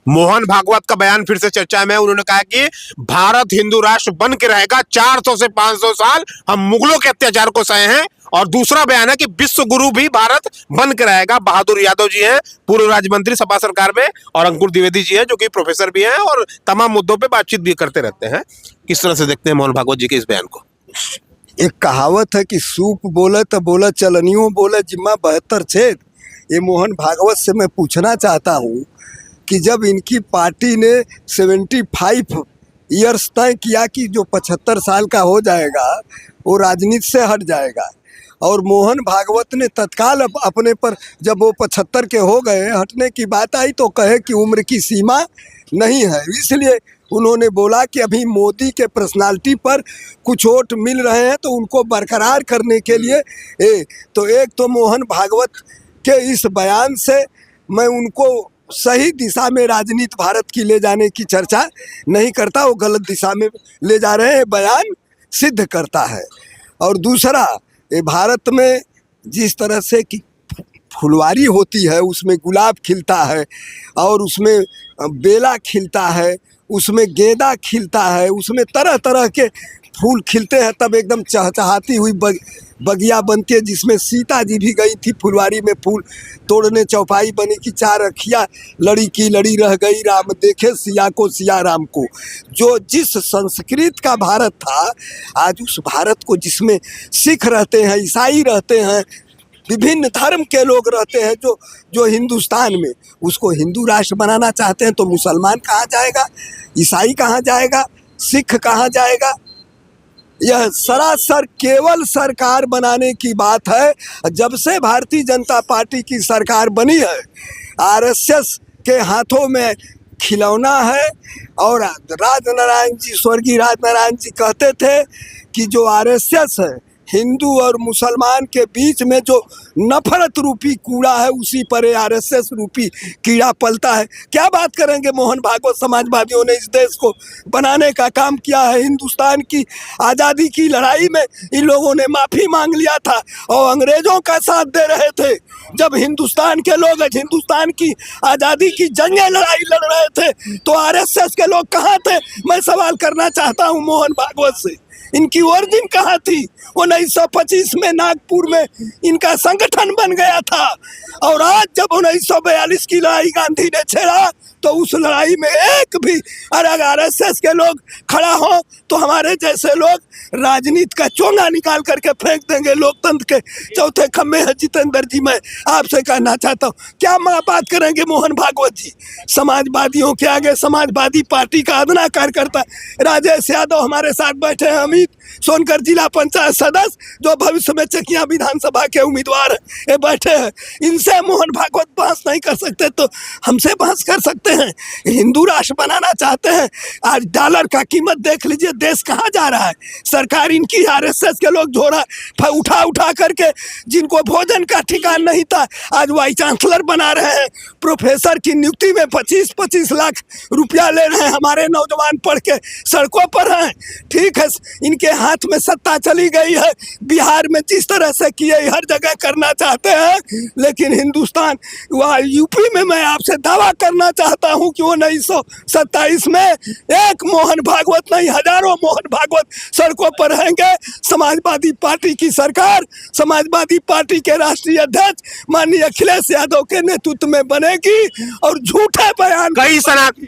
मोहन भागवत का बयान फिर से चर्चा में है। उन्होंने कहा कि भारत हिंदू राष्ट्र बन के रहेगा, 400 से 500 साल हम मुगलों के अत्याचार को सहे हैं। और दूसरा बयान है कि विश्व गुरु भी भारत बन के रहेगा। बहादुर यादव जी हैं, पूर्व राज्य मंत्री सपा सरकार में, और अंकुर द्विवेदी जी हैं जो कि प्रोफेसर भी हैं और तमाम मुद्दों पे बातचीत भी करते रहते हैं। किस तरह से देखते हैं मोहन भागवत जी के इस बयान को? एक कहावत है कि सूप बोले तो बोले चलनियों बोले जिम्मा 72 छेद। ये मोहन भागवत से मैं पूछना चाहता हूँ कि जब इनकी पार्टी ने 75 ईयर्स तय किया कि जो 75 साल का हो जाएगा वो राजनीति से हट जाएगा, और मोहन भागवत ने तत्काल अपने पर जब वो 75 के हो गए, हटने की बात आई तो कहे कि उम्र की सीमा नहीं है। इसलिए उन्होंने बोला कि अभी मोदी के पर्सनालिटी पर कुछ वोट मिल रहे हैं तो उनको बरकरार करने के लिए एक तो मोहन भागवत के इस बयान से मैं उनको सही दिशा में राजनीति भारत की ले जाने की चर्चा नहीं करता, वो गलत दिशा में ले जा रहे हैं, बयान सिद्ध करता है। और दूसरा, ये भारत में जिस तरह से कि फुलवारी होती है, उसमें गुलाब खिलता है और उसमें बेला खिलता है, उसमें गेंदा खिलता है, उसमें तरह तरह के फूल खिलते हैं, तब एकदम चहचहाती हुई बगिया बनती है, जिसमें सीता जी भी गई थी फुलवारी में फूल तोड़ने। चौपाई बनी कि 4 अखियाँ लड़ी की लड़ी रह गई, राम देखे सिया को सिया राम को। जो जिस संस्कृत का भारत था, आज उस भारत को जिसमें सिख रहते हैं, ईसाई रहते हैं, विभिन्न धर्म के लोग रहते हैं, जो हिंदुस्तान में, उसको हिंदू राष्ट्र बनाना चाहते हैं तो मुसलमान कहाँ जाएगा, ईसाई कहाँ जाएगा, सिख कहाँ जाएगा? यह सरासर केवल सरकार बनाने की बात है। जब से भारतीय जनता पार्टी की सरकार बनी है, आरएसएस के हाथों में खिलौना है। और राजनारायण जी, स्वर्गीय राजनारायण जी कहते थे कि जो आरएसएस है, हिंदू और मुसलमान के बीच में जो नफरत रूपी कूड़ा है, उसी पर आरएसएस रूपी कीड़ा पलता है। क्या बात करेंगे मोहन भागवत? समाजवादियों ने इस देश को बनाने का काम किया है। हिंदुस्तान की आज़ादी की लड़ाई में इन लोगों ने माफ़ी मांग लिया था और अंग्रेजों का साथ दे रहे थे। जब हिंदुस्तान के लोग हिंदुस्तान की आज़ादी की जंगें लड़ाई लड़ रहे थे तो आरएसएस के लोग कहाँ थे? मैं सवाल करना चाहता हूँ मोहन भागवत से, इनकी ओरिजिन कहाँ थी? 1925 में नागपुर में इनका संगठन बन गया था, और आज जब 1942 की लड़ाई गांधी ने छेड़ा तो उस लड़ाई में एक भी अगर आरएसएस के लोग खड़ा हो तो हमारे जैसे लोग राजनीति का चोंगा निकाल करके फेंक देंगे। लोकतंत्र के चौथे खम्भे हैं जितेंद्र जी। मैं आपसे कहना चाहता हूँ, क्या बात करेंगे मोहन भागवत जी? समाजवादियों के आगे समाजवादी पार्टी का अदना कार्यकर्ता राजेश यादव हमारे साथ बैठे हैं, अमित सोनकर जिला पंचायत सदस्य जो भविष्य में चकिया विधानसभा के उम्मीदवार हैं, ये बैठे हैं। इनसे मोहन भागवत बहस नहीं कर सकते तो हमसे बहस कर सकते हैं। हिंदू राष्ट्र बनाना चाहते हैं। आज डॉलर का कीमत देख लीजिए, देश कहाँ जा रहा है। सरकार इनकी, आरएसएस के लोग झोरा उठा करके, जिनको भोजन का ठिकाना नहीं था, आज वाइस चांसलर बना रहे हैं। प्रोफेसर की नियुक्ति में 25-25 लाख रुपया ले रहे हैं। हमारे नौजवान पढ़ के सड़कों पर हैं। ठीक है, इनके हाथ में सत्ता चली गई है। बिहार में जिस तरह से किए हर जगह करना चाहते हैं, लेकिन हिंदुस्तान वह यूपी में मैं आपसे दावा करना चाहता हूं कि 1927 में एक मोहन भागवत नहीं, हजारों मोहन भागवत सड़कों पर रहेंगे। समाजवादी पार्टी की सरकार, समाजवादी पार्टी के राष्ट्रीय अध्यक्ष माननीय अखिलेश यादव के नेतृत्व में बनेगी और झूठे बयान कई सनातन